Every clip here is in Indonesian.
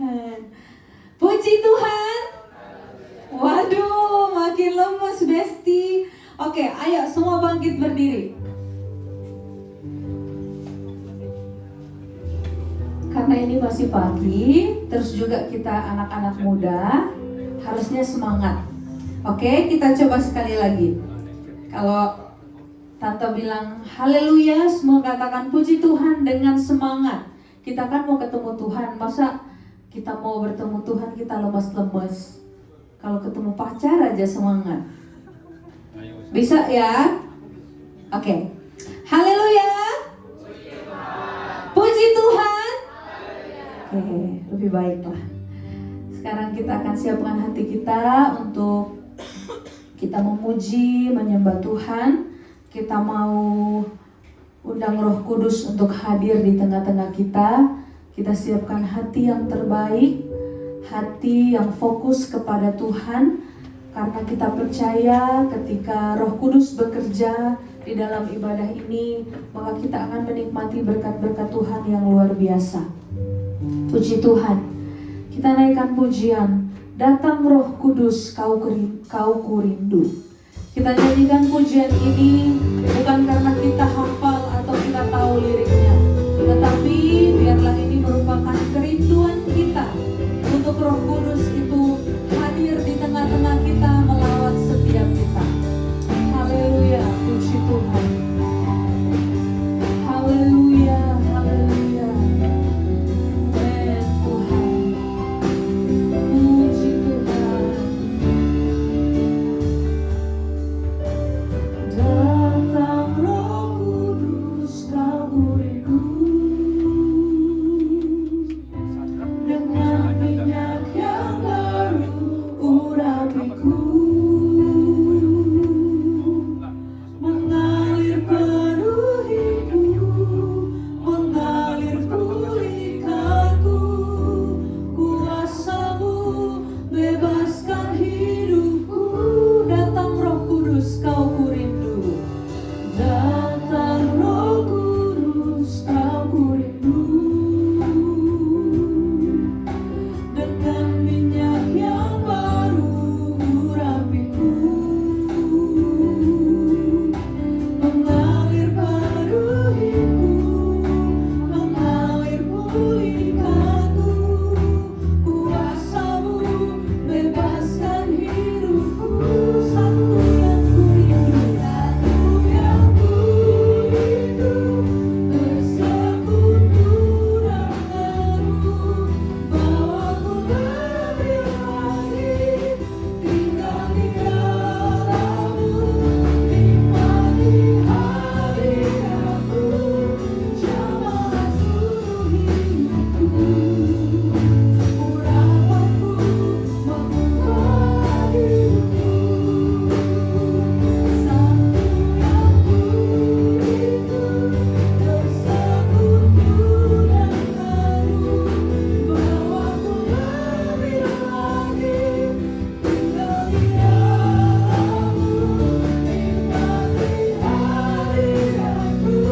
Tuhan. Puji Tuhan. Waduh, makin lemes Besti. Oke, ayo semua bangkit berdiri. Karena ini masih pagi, terus juga kita anak-anak muda, harusnya semangat. Oke, kita coba sekali lagi. Kalau Tante bilang haleluya, semua katakan puji Tuhan dengan semangat. Kita kan mau ketemu Tuhan, masa kita mau bertemu Tuhan kita lemes-lemes? Kalau ketemu pacar aja semangat. Bisa ya? Oke. Haleluya. Puji Tuhan. Oke, lebih baik lah. Sekarang kita akan siapkan hati kita untuk kita memuji, menyembah Tuhan. Kita mau undang Roh Kudus untuk hadir di tengah-tengah kita. Kita siapkan hati yang terbaik, hati yang fokus kepada Tuhan. Karena kita percaya ketika Roh Kudus bekerja di dalam ibadah ini, maka kita akan menikmati berkat-berkat Tuhan yang luar biasa. Puji Tuhan. Kita naikkan pujian. Datang Roh Kudus, kau kurindu. Kita nyanyikan pujian ini bukan karena kita hafal atau kita tahu liriknya, tetapi biarlah ini merupakan kerinduan kita untuk Roh Kudus itu hadir di tengah-tengah kita, melawat setiap kita. Haleluya, puji Tuhan. Haleluya, haleluya. Amen, Tuhan. Puji Tuhan. Datang Roh Kudus, kau kurindu. Dengan minyak yang baru urapiku, mengalir penuh hidup, mengalir pulihkanku. Kuasa-Mu bebaskan hidupku. Datang Roh Kudus, kau kurindu. Datang Roh Kudus, kau kurindu. Dengan minyak yang baru urapiku, mengalir penuh hidup, mengalir pulihkanku. Kuasa-Mu bebaskan hidupku. Satu yang kurindu, satu yang kurindu, bersekutu denganmu. Bawaku lebih lagi, tinggal di dalam-Mu, nikmati hadirat-Mu, jamahlah seluruh hidupku. Urapanku mengubah hidupku. Satu yang kurindu, bersekutu denganmu. Bawaku lebih lagi, tinggal di dalam-Mu, nikmati hadirat-Mu,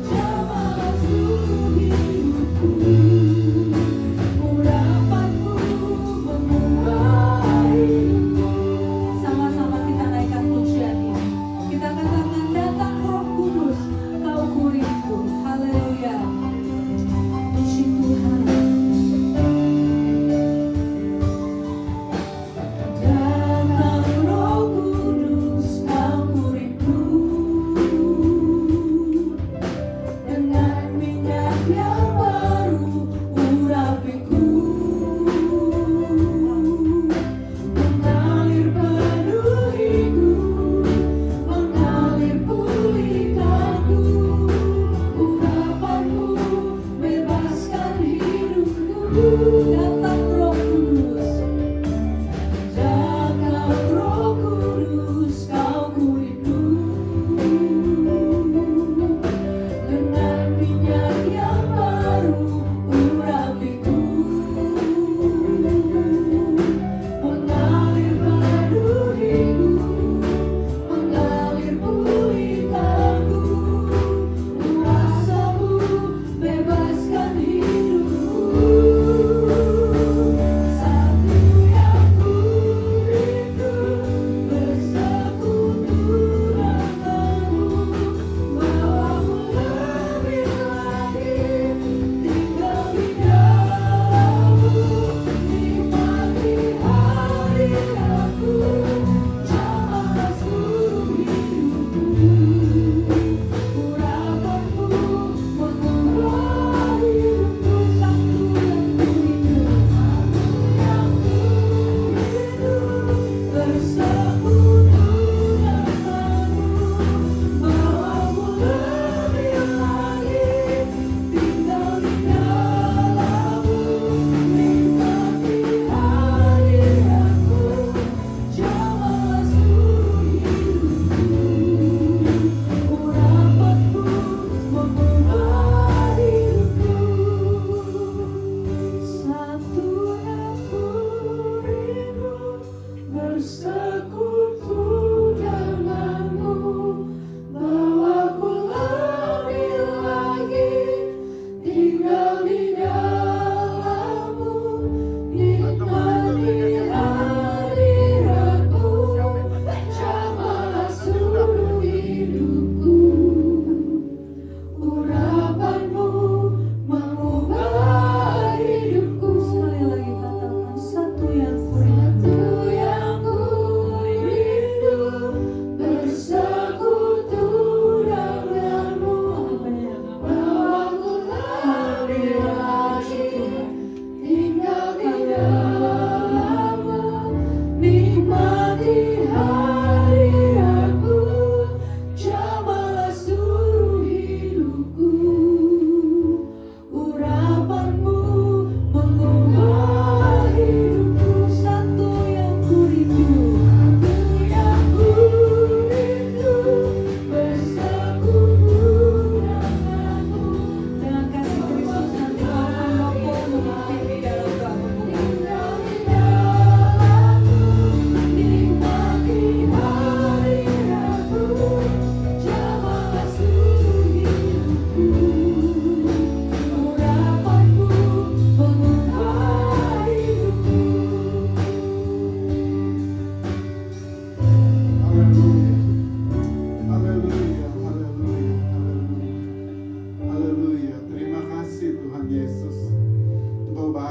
jamahlah seluruh hidupku. Urapanku mengubah hidupku. Sama-sama kita naikkan pujian ini. Kita katakan datang Roh Kudus, kau kurindu. Haleluya. Puji Tuhan. Datang Roh Kudus, kau kurindu. Dengan minyak yang baru urapiku, mengalir penuh hidup, mengalir pulihkanku. Urapanmu bebaskan hidupku. Datang Roh Kudus. Datang Roh Kudus, kau kurindu. Dengan minyak yang baru urapiku, mengalir penuh hidup, mengalir pulihkanku. Kuasa-Mu bebaskan hidupku.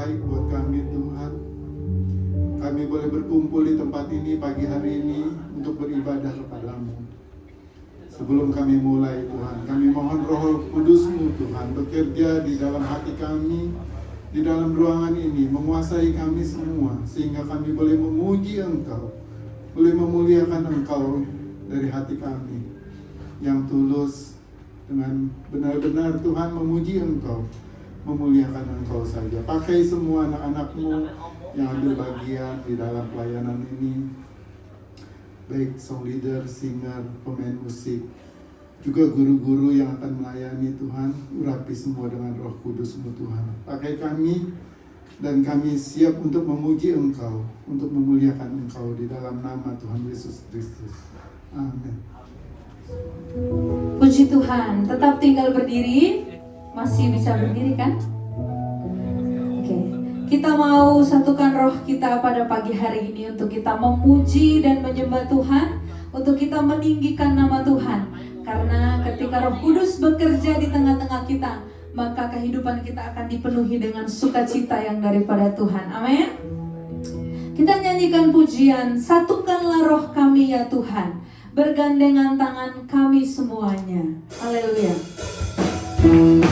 baik buat kami Tuhan. Kami boleh berkumpul di tempat ini pagi hari ini untuk beribadah kepadamu. Sebelum kami mulai Tuhan, kami mohon Roh Kudus-Mu Tuhan bekerja di dalam hati kami, di dalam ruangan ini, menguasai kami semua, sehingga kami boleh memuji Engkau, boleh memuliakan Engkau dari hati kami yang tulus, dengan benar-benar Tuhan memuji Engkau, memuliakan Engkau saja. Pakai semua anak-anak-Mu yang ambil bagian di dalam pelayanan ini, baik song leader, singer, pemain musik, juga guru-guru yang akan melayani Tuhan. Urapi semua dengan Roh Kudus-Mu Tuhan. Pakai kami, dan kami siap untuk memuji Engkau, untuk memuliakan Engkau di dalam nama Tuhan Yesus Kristus. Amin. Puji Tuhan, tetap tinggal berdiri. Masih bisa berdiri kan? Oke. Kita mau satukan roh kita pada pagi hari ini untuk kita memuji dan menyembah Tuhan, untuk kita meninggikan nama Tuhan. Karena ketika Roh Kudus bekerja di tengah-tengah kita, maka kehidupan kita akan dipenuhi dengan sukacita yang daripada Tuhan. Amin. Kita nyanyikan pujian, satukanlah roh kami ya Tuhan, bergandengan tangan kami semuanya. Haleluya. Kami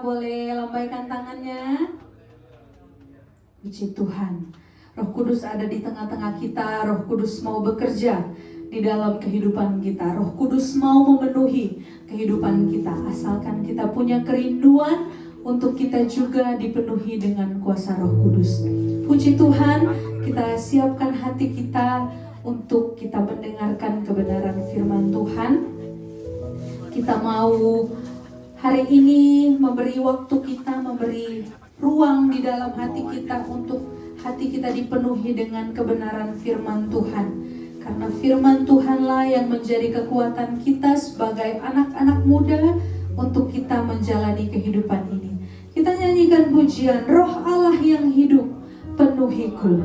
boleh lambaikan tangannya. Puji Tuhan. Roh Kudus ada di tengah-tengah kita. Roh Kudus mau bekerja di dalam kehidupan kita. Roh Kudus mau memenuhi kehidupan kita. Asalkan kita punya kerinduan untuk kita juga dipenuhi dengan kuasa Roh Kudus. Puji Tuhan, kita siapkan hati kita untuk kita mendengarkan kebenaran firman Tuhan. Kita mau hari ini memberi waktu kita, memberi ruang di dalam hati kita untuk hati kita dipenuhi dengan kebenaran firman Tuhan. Karena firman Tuhanlah yang menjadi kekuatan kita sebagai anak-anak muda untuk kita menjalani kehidupan ini. Kita nyanyikan pujian, Roh Allah yang hidup penuhiku.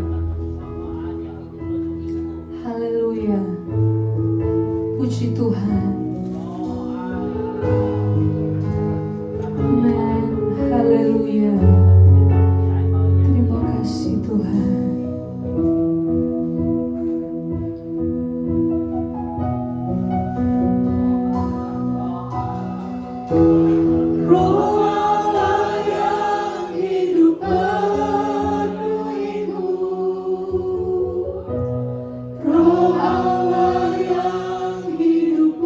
Haleluya. Puji Tuhan. Amen. Haleluya. Terima kasih Tuhan. Roh Allah yang hidup penuhiku. Roh Allah yang hidup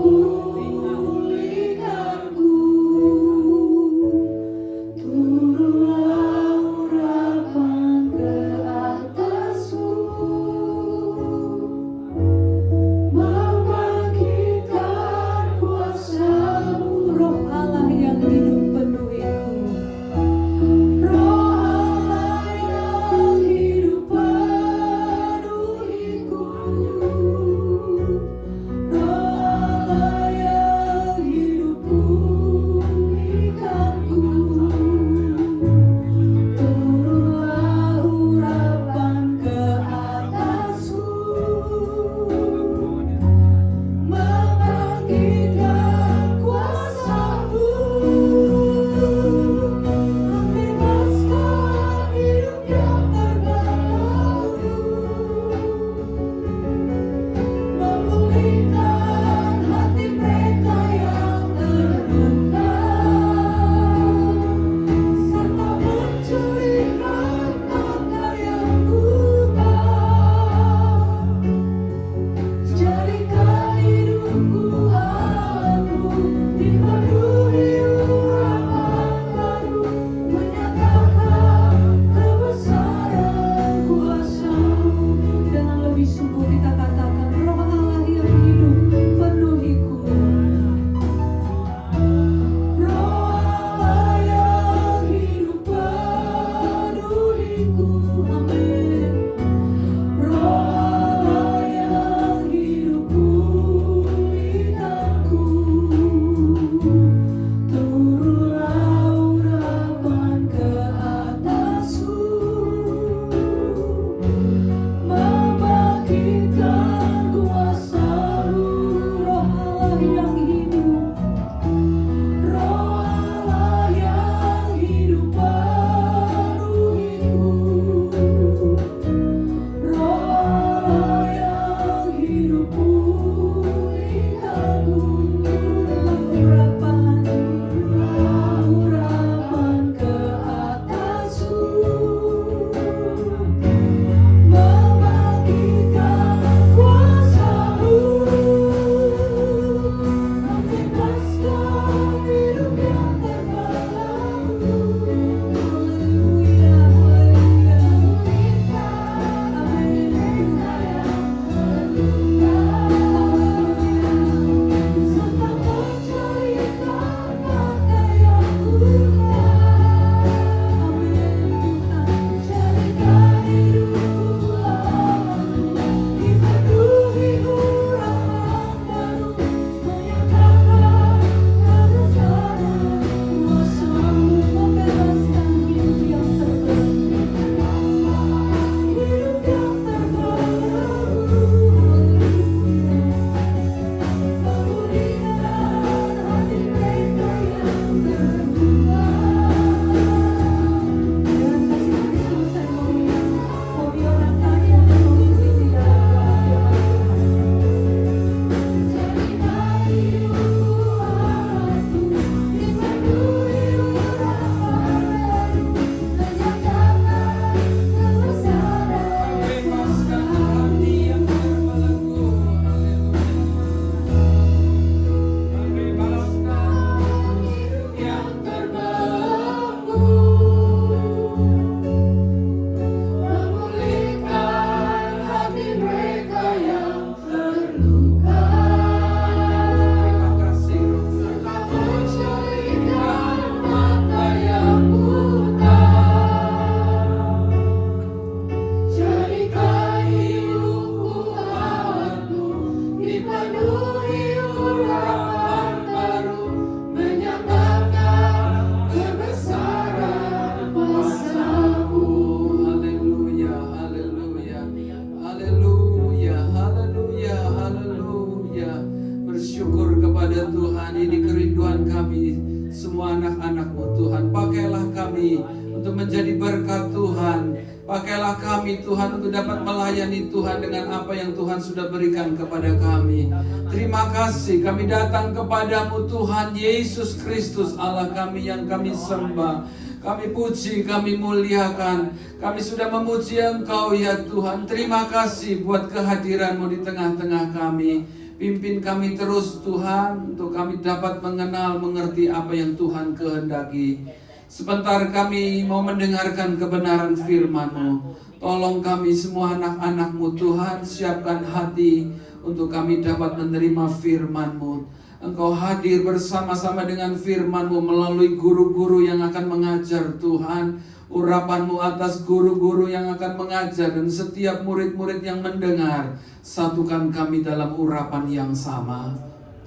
Pakailah kami Tuhan untuk dapat melayani Tuhan dengan apa yang Tuhan sudah berikan kepada kami. Terima kasih kami datang kepadamu Tuhan Yesus Kristus Allah kami yang kami sembah. Kami puji, kami muliakan. Kami sudah memuji Engkau ya Tuhan. Terima kasih buat kehadiran-Mu di tengah-tengah kami. Pimpin kami terus Tuhan untuk kami dapat mengenal, mengerti apa yang Tuhan kehendaki. Sebentar kami mau mendengarkan kebenaran firman-Mu. Tolong kami semua anak-anak-Mu Tuhan, siapkan hati untuk kami dapat menerima firman-Mu. Engkau hadir bersama-sama dengan firman-Mu melalui guru-guru yang akan mengajar Tuhan. Urapan-Mu atas guru-guru yang akan mengajar dan setiap murid-murid yang mendengar. Satukan kami dalam urapan yang sama.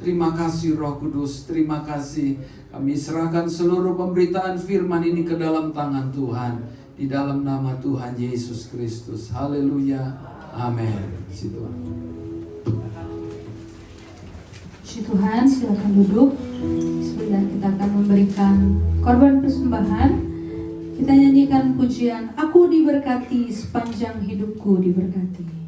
Terima kasih Roh Kudus, terima kasih. Kami serahkan seluruh pemberitaan firman ini ke dalam tangan Tuhan. Di dalam nama Tuhan Yesus Kristus. Haleluya. Amin. Puji Tuhan. Puji Tuhan, silakan duduk. Sebentar kita akan memberikan korban persembahan. Kita nyanyikan pujian Aku diberkati sepanjang hidupku diberkati.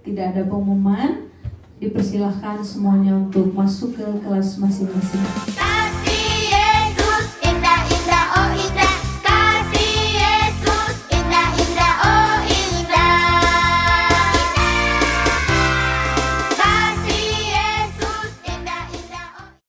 Tidak ada pengumuman, dipersilahkan semuanya untuk masuk ke kelas masing-masing.